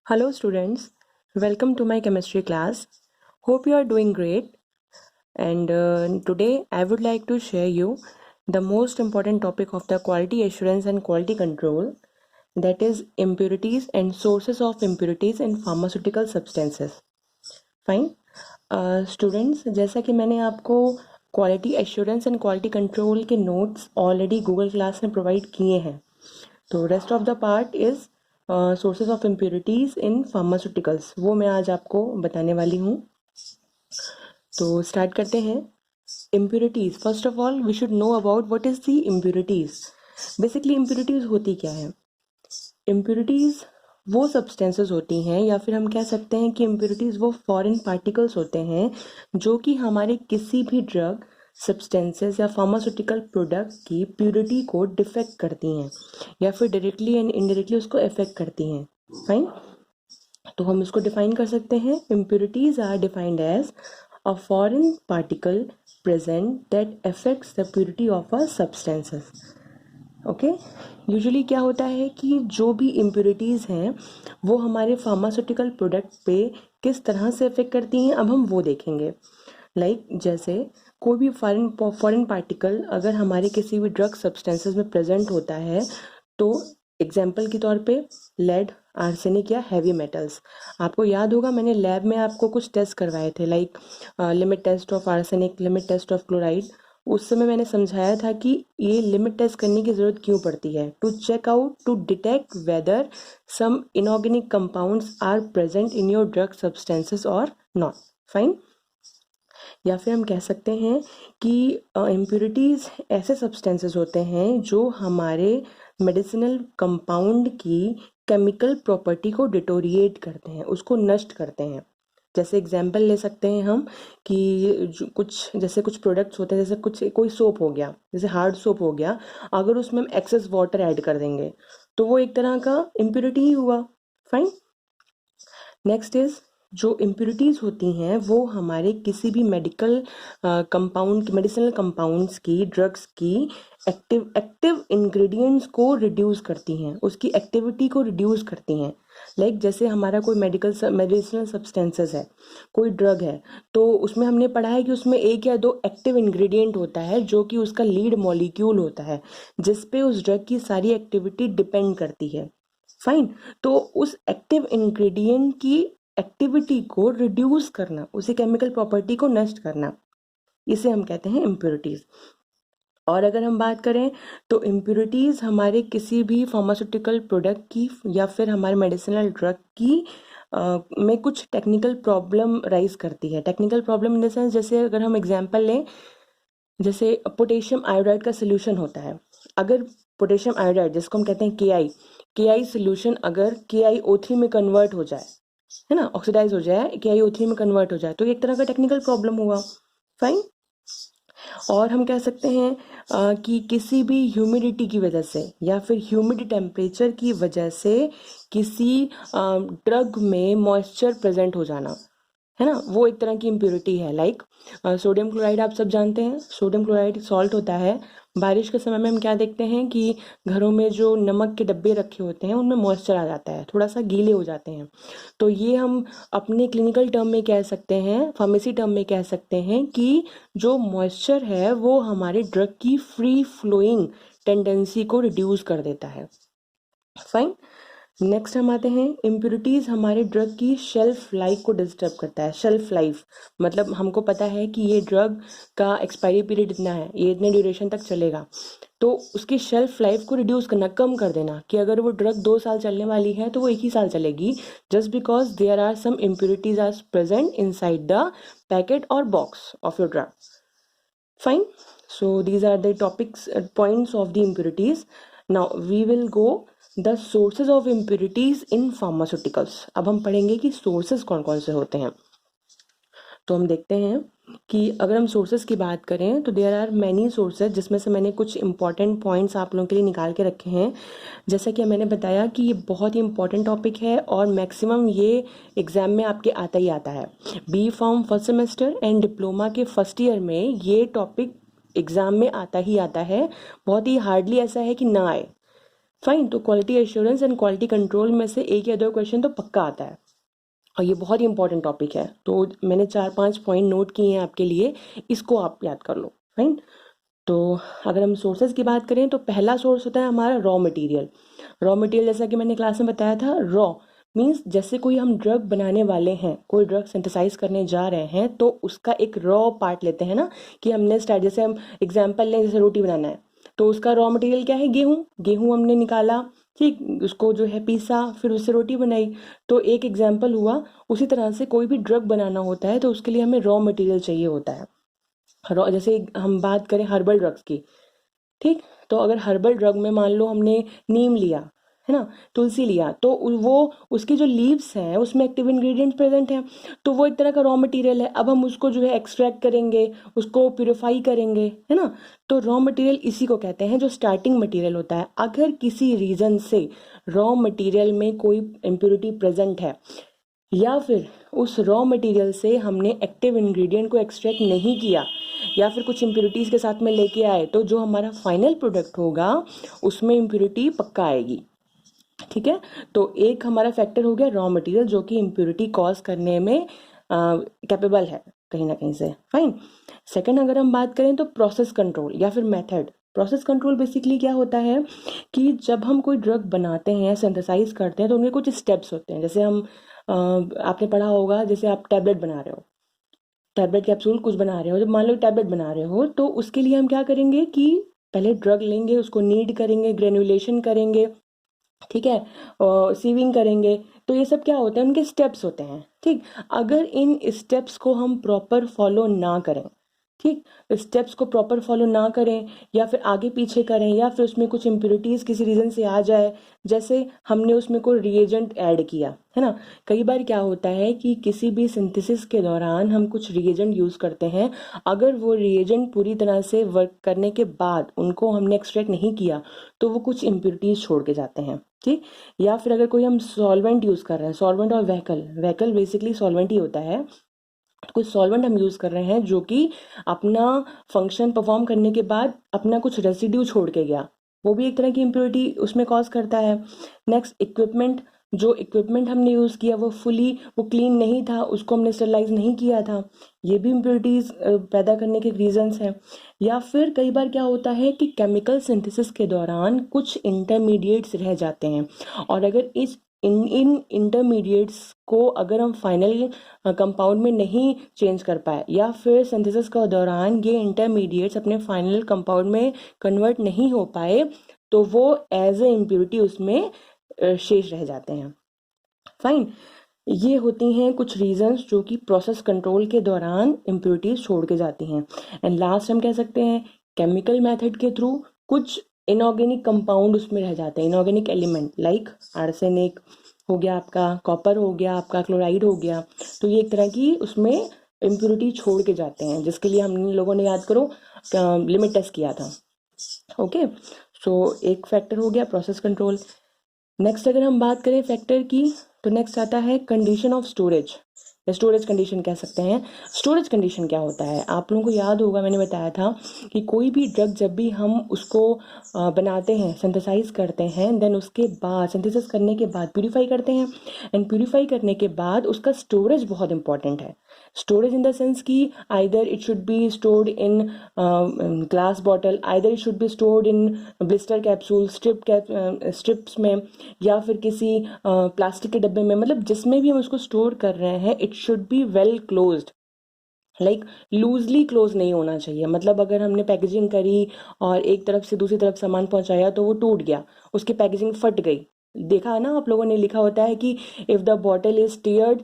Hello students, welcome to my chemistry class. Hope you are doing great. And today I would like to share you the most important topic of the quality assurance and quality control, that is impurities and sources of impurities in pharmaceutical substances. Fine. Students, जैसा कि मैंने आपको quality assurance and quality control के notes already Google class में provide किए हैं, तो rest of the part is sources of impurities in pharmaceuticals, वो मैं आज आपको बताने वाली हूँ। तो स्टार्ट करते हैं। Impurities, first of all we should know about what is the impurities. Basically impurities होती क्या है? इम्प्योरिटीज वो सब्सटेंसेस होती हैं, या फिर हम कह सकते हैं कि इम्प्योरिटीज वो फॉरेन पार्टिकल्स होते हैं जो कि हमारे किसी भी ड्रग, सब्सटेंसेस या फार्मास्यूटिकल प्रोडक्ट की प्योरिटी को डिफेक्ट करती हैं, या फिर डायरेक्टली एंड इनडायरेक्टली उसको इफेक्ट करती हैं। फाइन। तो हम इसको डिफाइन कर सकते हैं। Impurities are defined as a foreign particle present that affects the purity of a substances. Okay. Usually क्या होता है कि जो भी इम्प्योरिटीज़ हैं वो हमारे फार्मास्यूटिकल प्रोडक्ट पे किस तरह से इफेक्ट करती हैं, अब हम वो देखेंगे। जैसे कोई भी फॉरेन पार्टिकल अगर हमारे किसी भी ड्रग सब्सटेंसेस में प्रेजेंट होता है, तो एग्जाम्पल के तौर पे लेड, आर्सेनिक या हैवी मेटल्स। आपको याद होगा मैंने लैब में आपको कुछ टेस्ट करवाए थे, limit test of arsenic, limit test of chloride. उस समय मैंने समझाया था कि ये लिमिट टेस्ट करने की ज़रूरत क्यों पड़ती है, to check out, to detect whether some inorganic compounds are present in your drug substances और नॉट। फाइन। या फिर हम कह सकते हैं कि इम्प्योरिटीज़ ऐसे सब्सटेंसेस होते हैं जो हमारे मेडिसिनल कंपाउंड की केमिकल प्रॉपर्टी को डिटोरिएट करते हैं, उसको नष्ट करते हैं। जैसे एग्जाम्पल ले सकते हैं हम कि कुछ प्रोडक्ट्स होते हैं, जैसे कोई सोप हो गया, जैसे हार्ड सोप हो गया, अगर उसमें हम एक्सेस वाटर ऐड कर देंगे तो वो एक तरह का इम्प्योरिटी ही हुआ। फाइन। नेक्स्ट इज, जो इम्प्योरिटीज़ होती हैं वो हमारे किसी भी मेडिसिनल कंपाउंड्स की, ड्रग्स की एक्टिव इंग्रेडिएंट्स को रिड्यूस करती हैं, उसकी एक्टिविटी को रिड्यूस करती हैं। जैसे हमारा कोई मेडिसिनल सब्सटेंसेस है, कोई ड्रग है, तो उसमें हमने पढ़ा है कि उसमें एक या दो एक्टिव इंग्रेडिएंट होता है जो कि उसका लीड मॉलिक्यूल होता है, जिस पे उस ड्रग की सारी एक्टिविटी डिपेंड करती है। फाइन। तो उस एक्टिव इंग्रेडिएंट की एक्टिविटी को रिड्यूस करना, उसी केमिकल प्रॉपर्टी को नष्ट करना, इसे हम कहते हैं इम्प्योरिटीज। और अगर हम बात करें तो इम्प्योरिटीज हमारे किसी भी फार्मास्यूटिकल प्रोडक्ट की या फिर हमारे मेडिसिनल ड्रग की में कुछ टेक्निकल प्रॉब्लम राइज करती है। Technical problem in the sense, जैसे अगर हम एग्जांपल लें, जैसे पोटेशियम आयोडाइड का सोल्यूशन होता है। अगर पोटेशियम आयोडाइड, जिसको हम कहते हैं के आई सोल्यूशन, अगर KiO3 में कन्वर्ट हो जाए, है ना, ऑक्सीडाइज हो जाए, KiO3 में कन्वर्ट हो जाए, तो एक तरह का टेक्निकल प्रॉब्लम हुआ। फाइन। और हम कह सकते हैं कि किसी भी ह्यूमिडिटी की वजह से या फिर ह्यूमिड टेम्परेचर की वजह से किसी ड्रग में मॉइस्चर प्रेजेंट हो जाना, है ना, वो एक तरह की इम्प्योरिटी है। सोडियम क्लोराइड, आप सब जानते हैं सोडियम क्लोराइड सॉल्ट होता है। बारिश के समय में हम क्या देखते हैं कि घरों में जो नमक के डब्बे रखे होते हैं उनमें मॉइस्चर आ जाता है, थोड़ा सा गीले हो जाते हैं। तो ये हम अपने क्लिनिकल टर्म में कह सकते हैं, फार्मेसी टर्म में कह सकते हैं कि जो मॉइस्चर है वो हमारे ड्रग की फ्री फ्लोइंग टेंडेंसी को रिड्यूस कर देता है। फाइन। नेक्स्ट हम आते हैं, इम्प्योरिटीज हमारे ड्रग की शेल्फ लाइफ को डिस्टर्ब करता है। शेल्फ लाइफ मतलब हमको पता है कि ये ड्रग का एक्सपायरी पीरियड इतना है, ये इतने ड्यूरेशन तक चलेगा, तो उसकी शेल्फ लाइफ को रिड्यूस करना, कम कर देना, कि अगर वो ड्रग 2 साल चलने वाली है तो वो 1 ही साल चलेगी, just because there are some impurities are present inside the packet और box of your drug. Fine. So these are the topics, points of the impurities. Now we will go the sources of impurities in pharmaceuticals. अब हम पढ़ेंगे कि sources कौन कौन से होते हैं। तो हम देखते हैं कि अगर हम सोर्सेज की बात करें तो देयर आर मैनी सोर्सेज, जिसमें से मैंने कुछ इंपॉर्टेंट पॉइंट्स आप लोगों के लिए निकाल के रखे हैं। जैसा कि मैंने बताया कि ये बहुत ही इंपॉर्टेंट टॉपिक है और मैक्सिमम ये एग्जाम में आपके आता ही आता है। B pharm first semester and diploma के फर्स्ट ईयर में ये टॉपिक एग्जाम में आता ही आता है, बहुत ही हार्डली ऐसा है कि ना आए। फाइन, तो quality assurance and quality control में से एक या दो क्वेश्चन तो पक्का आता है, और ये बहुत ही इंपॉर्टेंट टॉपिक है। तो मैंने 4-5 पॉइंट नोट किए हैं आपके लिए, इसको आप याद कर लो। फाइन, तो अगर हम सोर्सेज की बात करें तो पहला सोर्स होता है हमारा रॉ मटेरियल। रॉ मटेरियल जैसा कि मैंने क्लास में बताया था, रॉ मीन्स जैसे कोई हम ड्रग बनाने वाले हैं, कोई ड्रग सिंथेसाइज करने जा रहे हैं, तो उसका एक रॉ पार्ट लेते हैं ना, कि हमने स्टार्ट, जैसे हम एग्जाम्पल लें, जैसे रोटी बनाना है तो उसका रॉ मटेरियल क्या है, गेहूँ। गेहूँ हमने निकाला, ठीक, उसको जो है पीसा, फिर उससे रोटी बनाई, तो एक एग्जाम्पल हुआ। उसी तरह से कोई भी ड्रग बनाना होता है तो उसके लिए हमें रॉ मटेरियल चाहिए होता है। रॉ, जैसे हम बात करें हर्बल ड्रग्स की, ठीक, तो अगर हर्बल ड्रग में मान लो हमने नीम लिया, है ना, तुलसी लिया, तो वो उसकी जो लीव्स हैं उसमें एक्टिव इंग्रेडिएंट प्रेजेंट हैं, तो वो एक तरह का रॉ मटेरियल है। अब हम उसको जो है एक्सट्रैक्ट करेंगे, उसको प्यूरिफाई करेंगे, है ना, तो रॉ मटेरियल इसी को कहते हैं, जो स्टार्टिंग मटेरियल होता है। अगर किसी रीजन से रॉ मटेरियल में कोई इम्प्योरिटी प्रेजेंट है, या फिर उस रॉ मटेरियल से हमने एक्टिव इंग्रेडिएंट को एक्सट्रैक्ट नहीं किया, या फिर कुछ इम्प्योरिटीज़ के साथ में लेके आए, तो जो हमारा फाइनल प्रोडक्ट होगा उसमें इम्प्योरिटी पक्का आएगी। ठीक है, तो एक हमारा फैक्टर हो गया रॉ मटेरियल, जो कि इम्प्योरिटी कॉज करने में कैपेबल है कहीं ना कहीं से। फाइन, सेकंड अगर हम बात करें तो प्रोसेस कंट्रोल या फिर मेथड। प्रोसेस कंट्रोल बेसिकली क्या होता है कि जब हम कोई ड्रग बनाते हैं, सिंथेसाइज करते हैं, तो उनके कुछ स्टेप्स होते हैं। जैसे हम आपने पढ़ा होगा, जैसे आप टैबलेट बना रहे हो, टैबलेट कैप्सूल कुछ बना रहे हो, जब मान लो टैबलेट बना रहे हो, तो उसके लिए हम क्या करेंगे कि पहले ड्रग लेंगे, उसको नीड करेंगे, ग्रेनुलेशन करेंगे, ठीक है, और सीविंग करेंगे। तो ये सब क्या होता है, उनके स्टेप्स होते हैं। ठीक, अगर इन स्टेप्स को हम प्रॉपर फॉलो ना करें, ठीक, स्टेप्स को प्रॉपर फॉलो ना करें, या फिर आगे पीछे करें, या फिर उसमें कुछ इम्प्योरिटीज किसी रीजन से आ जाए, जैसे हमने उसमें कोई रिएजेंट ऐड किया, है ना। कई बार क्या होता है कि किसी भी सिंथेसिस के दौरान हम कुछ रिएजेंट यूज करते हैं, अगर वो रिएजेंट पूरी तरह से वर्क करने के बाद उनको हमने एक्सट्रैक्ट नहीं किया, तो वो कुछ इम्प्योरिटीज छोड़ के जाते हैं। ठीक, या फिर अगर कोई हम सॉल्वेंट यूज कर रहे हैं, सॉल्वेंट और व्हीकल, व्हीकल बेसिकली सॉल्वेंट ही होता है, कुछ सॉल्वेंट हम यूज कर रहे हैं जो कि अपना फंक्शन परफॉर्म करने के बाद अपना कुछ रेसिड्यू छोड़ के गया, वो भी एक तरह की इम्प्योरिटी उसमें कॉज करता है। नेक्स्ट, इक्विपमेंट, जो इक्विपमेंट हमने यूज किया वो क्लीन नहीं था, उसको हमने स्टरलाइज नहीं किया था, ये भी इम्प्योरिटीज पैदा करने के रीजंस हैं। या फिर कई बार क्या होता है कि केमिकल सिंथेसिस के दौरान कुछ इंटरमीडिएट्स रह जाते हैं, और अगर इन इंटरमीडिएट्स को अगर हम फाइनल कंपाउंड में नहीं चेंज कर पाए, या फिर सिंथेसिस के दौरान ये इंटरमीडिएट्स अपने फाइनल कंपाउंड में कन्वर्ट नहीं हो पाए, तो वो एज ए इम्प्योरिटी उसमें शेष रह जाते हैं। फाइन, ये होती हैं कुछ रीजंस जो कि प्रोसेस कंट्रोल के दौरान इम्प्योरिटीज छोड़ के जाती हैं। एंड लास्ट हम कह सकते हैं केमिकल मेथड के थ्रू कुछ इनऑर्गेनिक कंपाउंड उसमें रह जाते हैं, इनऑर्गेनिक एलिमेंट लाइक आर्सेनिक हो गया आपका, कॉपर हो गया आपका, क्लोराइड हो गया, तो ये एक तरह की उसमें इम्प्योरिटी छोड़ के जाते हैं, जिसके लिए हम लोगों ने, याद करो, लिमिट टेस्ट किया था। ओके, सो एक फैक्टर हो गया प्रोसेस कंट्रोल। नेक्स्ट अगर हम बात करें फैक्टर की, तो नेक्स्ट आता है कंडीशन ऑफ स्टोरेज, या स्टोरेज कंडीशन कह सकते हैं। स्टोरेज कंडीशन क्या होता है, आप लोगों को याद होगा मैंने बताया था कि कोई भी ड्रग जब भी हम उसको बनाते हैं, सिंथेसाइज करते हैं, देन उसके बाद सिंथेसिस करने के बाद प्यूरिफाई करते हैं, एंड प्यूरिफाई करने के बाद उसका स्टोरेज बहुत इंपॉर्टेंट है। स्टोरेज इन द सेंस कि either it should be stored in glass bottle, either it should be stored in blister capsule, strips में, या फिर किसी प्लास्टिक के डब्बे में, मतलब जिसमें भी हम उसको स्टोर कर रहे हैं, it should be well closed, like loosely close नहीं होना चाहिए। मतलब अगर हमने पैकेजिंग करी और एक तरफ से दूसरी तरफ सामान पहुंचाया तो वो टूट गया, उसकी पैकेजिंग फट गई, देखा है ना आप लोगों ने, लिखा होता है कि if the bottle is teared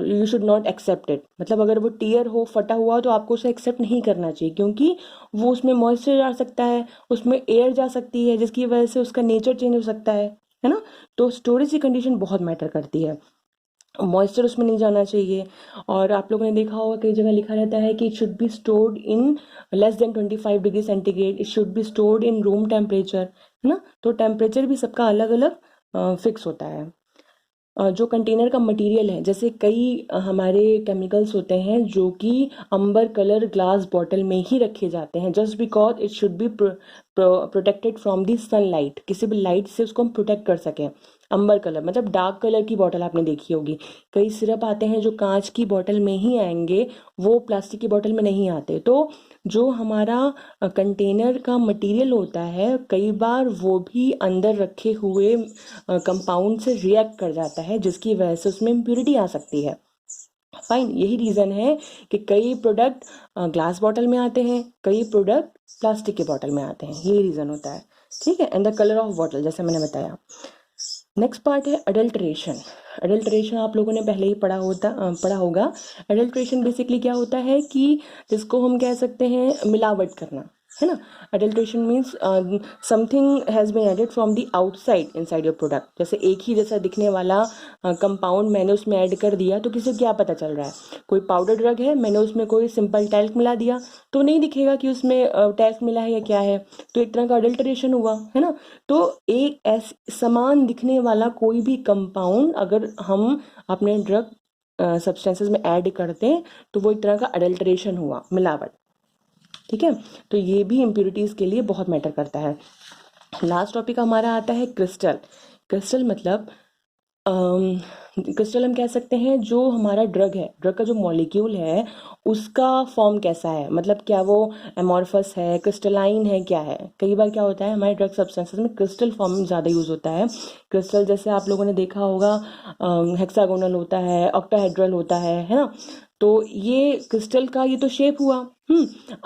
you should not accept it, मतलब अगर वो टीयर हो, फटा हुआ हो, तो आपको उसे एक्सेप्ट नहीं करना चाहिए, क्योंकि वो उसमें मॉइस्चर जा सकता है, उसमें एयर जा सकती है, जिसकी वजह से उसका नेचर चेंज हो सकता है ना। तो स्टोरेज की कंडीशन बहुत मैटर करती है, मॉइस्चर उसमें नहीं जाना चाहिए। और आप लोगों ने देखा होगा कई जगह लिखा रहता है कि it should be stored in less than 25 degree centigrade, it should be stored in room temperature, है ना। तो टेम्परेचर भी सबका अलग अलग फिक्स होता है। जो कंटेनर का मटेरियल है, जैसे कई हमारे केमिकल्स होते हैं जो कि अंबर कलर ग्लास बॉटल में ही रखे जाते हैं, just because it should be protected from the sunlight, किसी भी लाइट से उसको हम प्रोटेक्ट कर सकें। अंबर कलर मतलब डार्क कलर की बॉटल आपने देखी होगी। कई सिरप आते हैं जो कांच की बॉटल में ही आएंगे, वो प्लास्टिक की बॉटल में नहीं आते। तो जो हमारा कंटेनर का मटेरियल होता है, कई बार वो भी अंदर रखे हुए कंपाउंड से रिएक्ट कर जाता है, जिसकी वजह से उसमें इम्प्यूरिटी आ सकती है। फाइन, यही रीज़न है कि कई प्रोडक्ट ग्लास बॉटल में आते हैं, कई प्रोडक्ट प्लास्टिक के बॉटल में आते हैं, यही रीज़न होता है। ठीक है, and the colour of bottle जैसे मैंने बताया। नेक्स्ट पार्ट है अडल्ट्रेशन। अडल्ट्रेशन आप लोगों ने पहले ही पढ़ा होगा। अडल्ट्रेशन बेसिकली क्या होता है कि जिसको हम कह सकते हैं मिलावट करना, है ना। Adulteration means something has been added from the outside inside your product. जैसे एक ही जैसा दिखने वाला कंपाउंड मैंने उसमें ऐड कर दिया, तो किसी को क्या पता चल रहा है, कोई पाउडर ड्रग है, मैंने उसमें कोई सिंपल टैल्क मिला दिया, तो नहीं दिखेगा कि उसमें टैल्क मिला है या क्या है, तो एक तरह का अडल्ट्रेशन हुआ, है ना। तो एक ऐसे समान दिखने वाला कोई भी कंपाउंड अगर हम अपने ड्रग सब्सटेंसेस में ऐड करते हैं, तो वो एक तरह का अडल्ट्रेशन हुआ, मिलावट। ठीक है, तो ये भी इम्प्यूरिटीज़ के लिए बहुत मैटर करता है। लास्ट टॉपिक हमारा आता है क्रिस्टल। क्रिस्टल मतलब क्रिस्टल हम कह सकते हैं जो हमारा ड्रग है, ड्रग का जो मॉलिक्यूल है उसका फॉर्म कैसा है, मतलब क्या वो एमॉर्फस है, क्रिस्टलाइन है, क्या है। कई बार क्या होता है हमारे ड्रग सब्सटेंसेस में क्रिस्टल फॉर्म ज़्यादा यूज़ होता है। क्रिस्टल जैसे आप लोगों ने देखा होगा हेक्सागोनल होता है, ऑक्टाहेड्रल होता है ना। तो ये क्रिस्टल का ये तो शेप हुआ।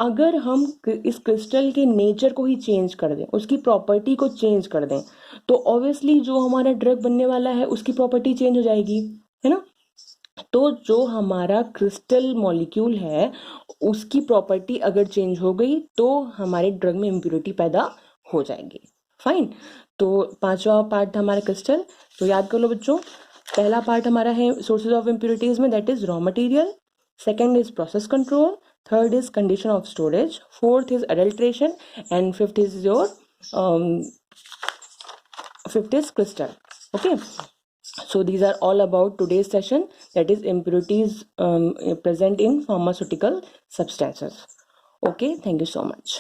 अगर हम इस क्रिस्टल के नेचर को ही चेंज कर दें, उसकी प्रॉपर्टी को चेंज कर दें, तो ऑब्वियसली जो हमारा ड्रग बनने वाला है उसकी प्रॉपर्टी चेंज हो जाएगी, है ना। तो जो हमारा क्रिस्टल मॉलिक्यूल है उसकी प्रॉपर्टी अगर चेंज हो गई तो हमारे ड्रग में इम्प्योरिटी पैदा हो जाएगी। फाइन, तो पांचवा पार्ट हमारा क्रिस्टल, तो याद कर लो बच्चों। पहला पार्ट हमारा है सोर्सेज ऑफ इम्प्योरिटीज में, that is raw material. Second is process control, third is condition of storage, fourth is adulteration, and fifth is your fifth is crystal. Okay, so these are all about today's session, that is impurities present in pharmaceutical substances. Okay, thank you so much.